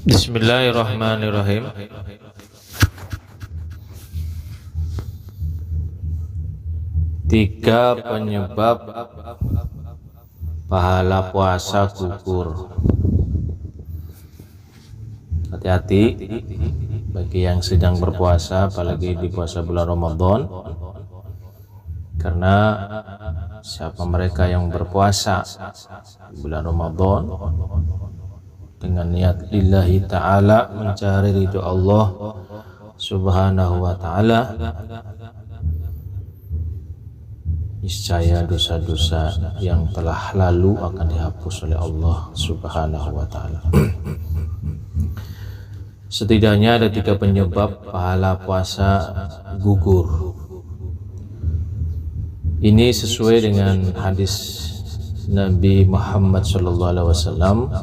Bismillahirrahmanirrahim. Tiga penyebab pahala puasa gugur. Hati-hati bagi yang sedang berpuasa, apalagi di puasa bulan Ramadan, karena siapa mereka yang berpuasa di bulan Ramadan dengan niat lillahi ta'ala, mencari ridho Allah subhanahu wa ta'ala, niscaya dosa-dosa yang telah lalu akan dihapus oleh Allah subhanahu wa ta'ala. Setidaknya ada tiga penyebab pahala puasa gugur. Ini sesuai dengan hadis Nabi Muhammad SAW,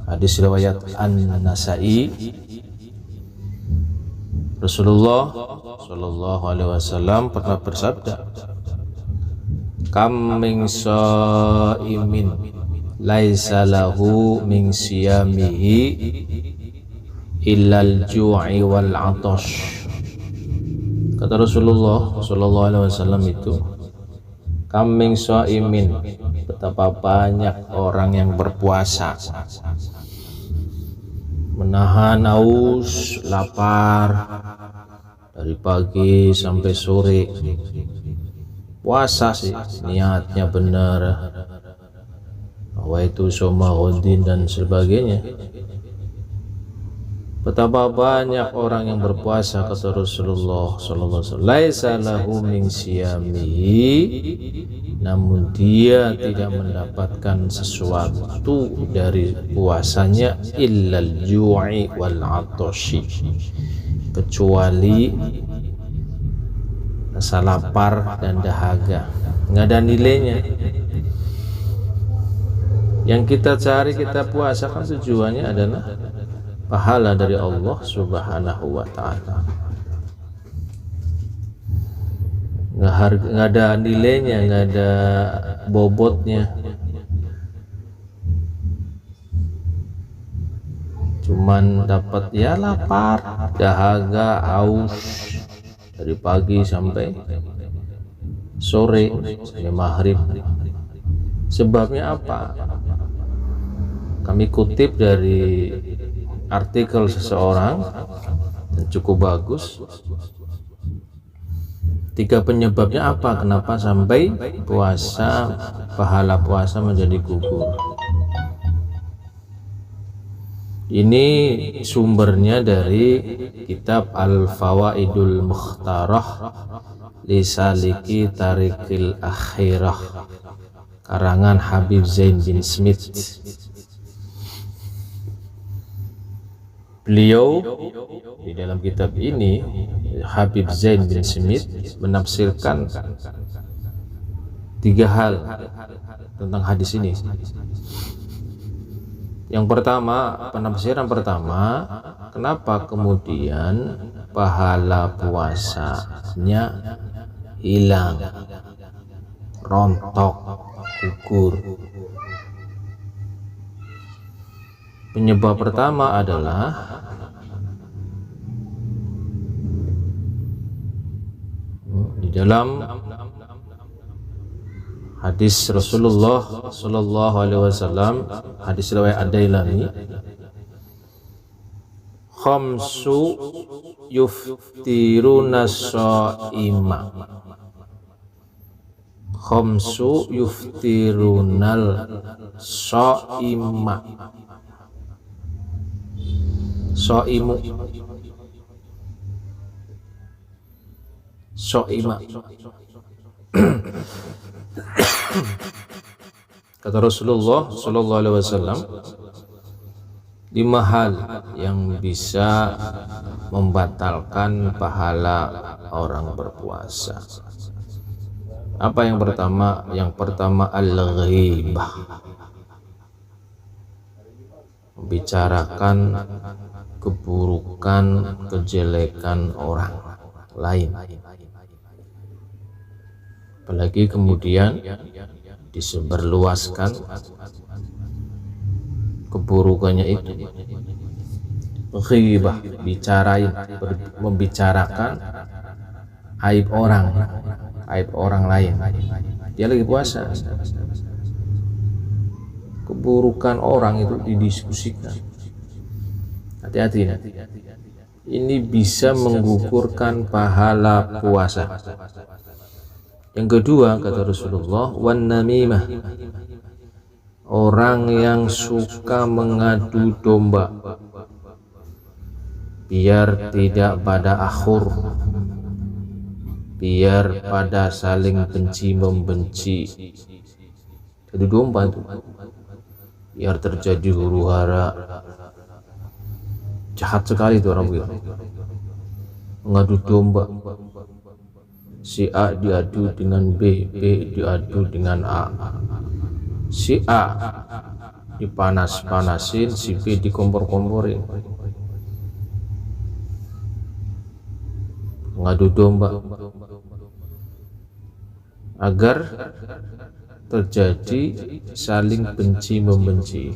hadis riwayat An-Nasa'i. Rasulullah SAW pernah bersabda, "Kam min shaimin laisa lahu min siyamihi illal ju'i wal 'atash." Kata Rasulullah SAW itu, "Kam min shaimin," betapa banyak orang yang berpuasa, menahan haus, lapar dari pagi sampai sore. Puasa sih, niatnya benar, bahwa itu somahodin dan sebagainya. Betapa banyak orang yang berpuasa, kata Rasulullah SAW, laisa lahu min siyamihi, namun dia tidak mendapatkan sesuatu dari puasanya illal ju'i wal 'atashi, kecuali rasa lapar dan dahaga. Nggak ada nilainya. Yang kita cari, kita puasa kan tujuannya adalah pahala dari Allah subhanahu wa ta'ala. Nggak ada nilainya, nggak ada bobotnya. Cuman dapat ya lapar, dahaga, haus dari pagi sampai sore, sampai maghrib. Sebabnya apa? Kami kutip dari artikel seseorang dan cukup bagus. Tiga penyebabnya apa? Kenapa sampai puasa, pahala puasa menjadi gugur? Ini sumbernya dari kitab Al-Fawaidul Mukhtarah li Saliki Tariqil Akhirah, karangan Habib Zain bin Smith. Beliau di dalam kitab ini, Habib Zain bin Smith, menafsirkan tiga hal tentang hadis ini. Yang pertama, penafsiran pertama, kenapa kemudian pahala puasanya hilang, rontok, gugur. Penyebab pertama adalah di dalam hadis Rasulullah SAW, hadis riwayat Ad-Dailami, khamsu yuftiruna shaima, khamsu yuftirunal shaima, shaimu, shaima. Kata Rasulullah SAW, 5 hal yang bisa membatalkan pahala orang berpuasa. Apa yang pertama? Yang pertama al-ghibah, membicarakan keburukan, kejelekan orang lain, apalagi kemudian disebarluaskan keburukannya itu. ghibah, membicarakan aib orang lain. Dia lagi puasa, keburukan orang itu didiskusikan. Hati-hati, ini bisa menggugurkan pahala puasa. Yang kedua, kata Rasulullah, wan namimah, orang yang suka mengadu domba biar tidak pada akhur, biar pada saling benci membenci. Jadi domba itu biar terjadi huru-hara. Jahat sekali itu orang begitu, mengadu domba. Si A diadu dengan B, B diadu dengan A. Si A dipanas-panasin, si B dikompor-komporin. Mengadu domba agar terjadi saling benci membenci,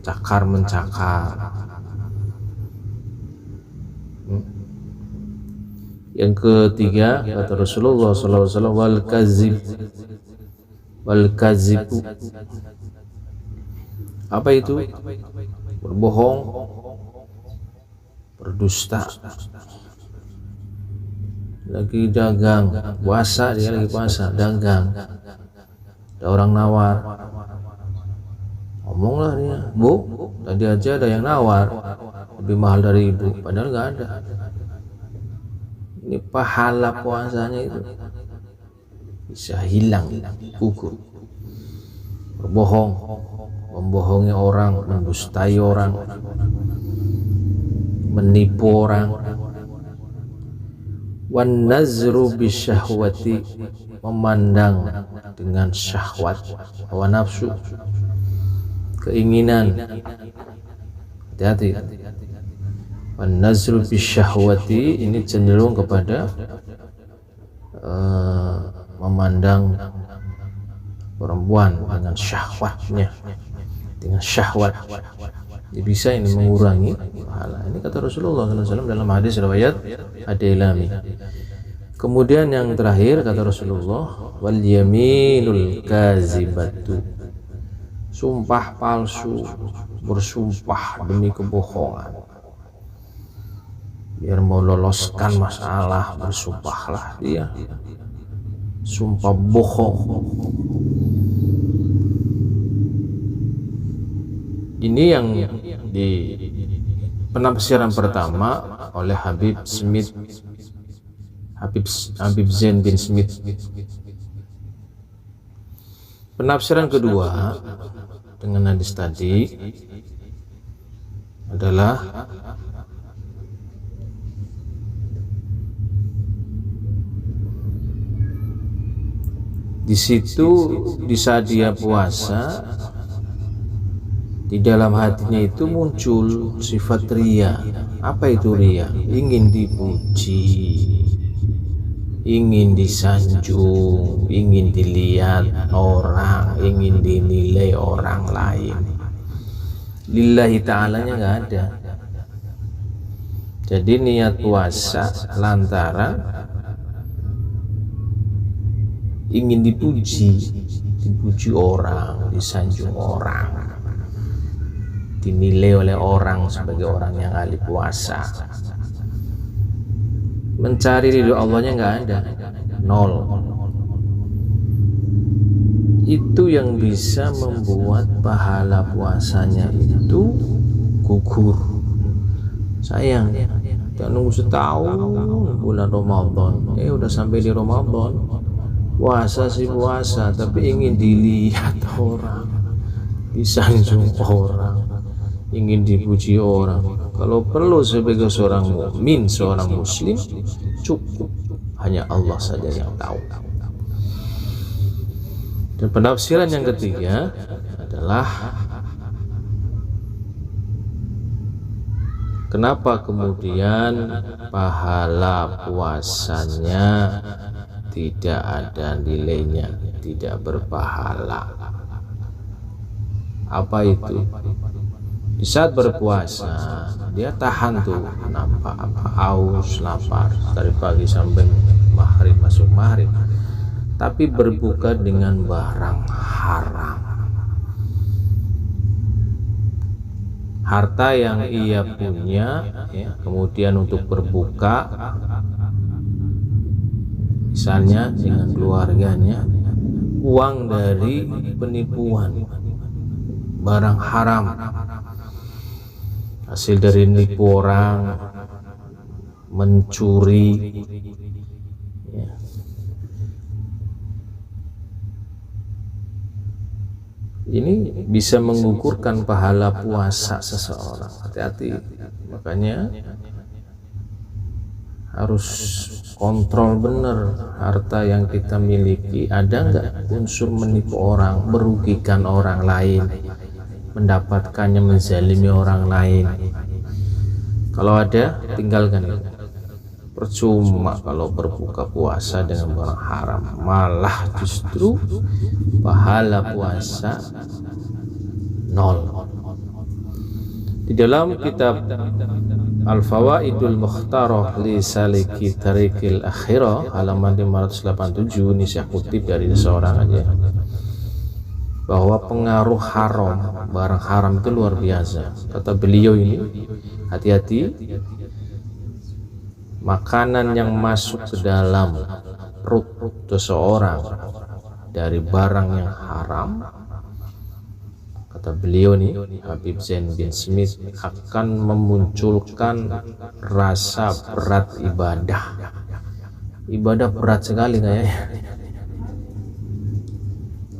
cakar mencakar. Yang ketiga, kata Rasulullah SAW, wal kazibu. Apa itu? Berbohong, berdusta. Lagi dagang, puasa, dia lagi puasa, dagang. Ada orang nawar, ngomonglah dia, Bu, tadi aja ada yang nawar lebih mahal dari ibu, padahal nggak ada. Ini pahala puasanya itu bisa hilang, gugur. Berbohong, membohongi orang, mendustai orang, menipu orang. Wan nazru bisyahwati, memandang dengan syahwat, hawa nafsu, keinginan. Hati-hati. Wan nazru bisyahwati ini cenderung kepada memandang perempuan dengan syahwatnya, dengan syahwat. Jadi bisa ini mengurangi pahala. Ini kata Rasulullah SAW dalam hadis riwayat Ad-Dailami. Kemudian yang terakhir kata Rasulullah, wal yaminul kazibatu, sumpah palsu, bersumpah demi kebohongan. Biar mau loloskan masalah, bersumpahlah dia, sumpah bohong. Ini yang di penafsiran pertama oleh Habib Zain bin Smith. Penafsiran kedua dengan hadis tadi adalah di situ di saat dia puasa, di dalam hatinya itu muncul sifat ria. Apa itu ria? Ingin dipuji, ingin disanjung, ingin dilihat orang, ingin dinilai orang lain. Lillahi ta'alanya nggak ada. Jadi niat puasa lantaran ingin dipuji orang, disanjung orang, dinilai oleh orang sebagai orang yang ahli puasa. Mencari ridho Allahnya nggak ada, nol. Itu yang bisa membuat pahala puasanya itu gugur. Sayang, kita nunggu setahun bulan Ramadan, udah sampai di Ramadan. Puasa sih puasa, tapi ingin dilihat orang, disanjung orang, ingin dipuji orang. Kalau perlu sebagai seorang mukmin, seorang muslim, cukup hanya Allah saja yang tahu. Dan penafsiran yang ketiga adalah kenapa kemudian pahala puasanya tidak ada nilainya, tidak berpahala. Apa itu? Di saat berpuasa dia tahan tuh nampak haus, lapar dari pagi sampai maghrib, masuk maghrib, tapi berbuka dengan barang haram. Harta yang ia punya ya, kemudian untuk berbuka misalnya dengan keluarganya, uang dari penipuan, barang haram, hasil dari nipu orang, mencuri ya. Ini bisa menggugurkan pahala puasa seseorang. Hati-hati, makanya harus kontrol benar harta yang kita miliki, ada nggak unsur menipu orang, merugikan orang lain, mendapatkannya menzalimi orang lain. Kalau ada, tinggalkan. Percuma kalau berbuka puasa dengan barang haram, malah justru pahala puasa nol. Di dalam kitab Al-Fawaidul Mukhtarah li Saliki Tariqil Akhirah halaman 587, ini saya kutip dari seorang aja, bahwa pengaruh haram, barang haram itu luar biasa. Kata beliau ini, hati-hati makanan yang masuk ke dalam perut seseorang dari barang yang haram. Kata beliau nih, Habib Zain bin Smith, akan memunculkan rasa berat ibadah. Ibadah berat sekali kayaknya,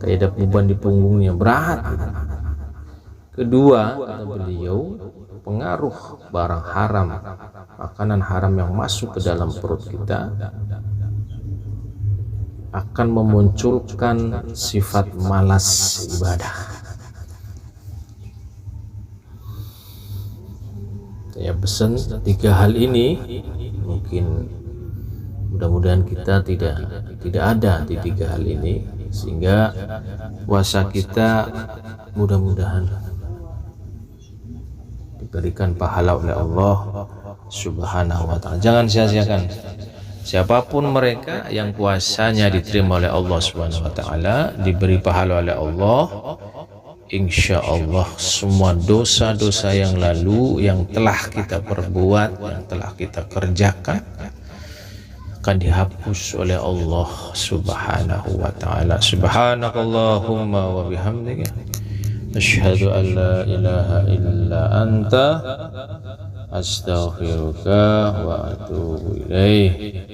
kayak ada beban di punggungnya, berat. Kedua, kata beliau, pengaruh barang haram, makanan haram yang masuk ke dalam perut kita akan memunculkan sifat malas ibadah. Saya pesan 3 hal ini, mungkin mudah-mudahan kita tidak ada di 3 hal ini, sehingga puasa kita mudah-mudahan diberikan pahala oleh Allah Subhanahu wa ta'ala. Jangan sia-siakan. Siapapun mereka yang puasanya diterima oleh Allah Subhanahu wa ta'ala, diberi pahala oleh Allah, insya Allah semua dosa-dosa yang lalu yang telah kita perbuat, yang telah kita kerjakan, akan dihapus oleh Allah Subhanahu wa ta'ala. Subhanakallahumma wa bihamdika, asyhadu an la ilaha illa anta, astaghfiruka wa atubu ilaih.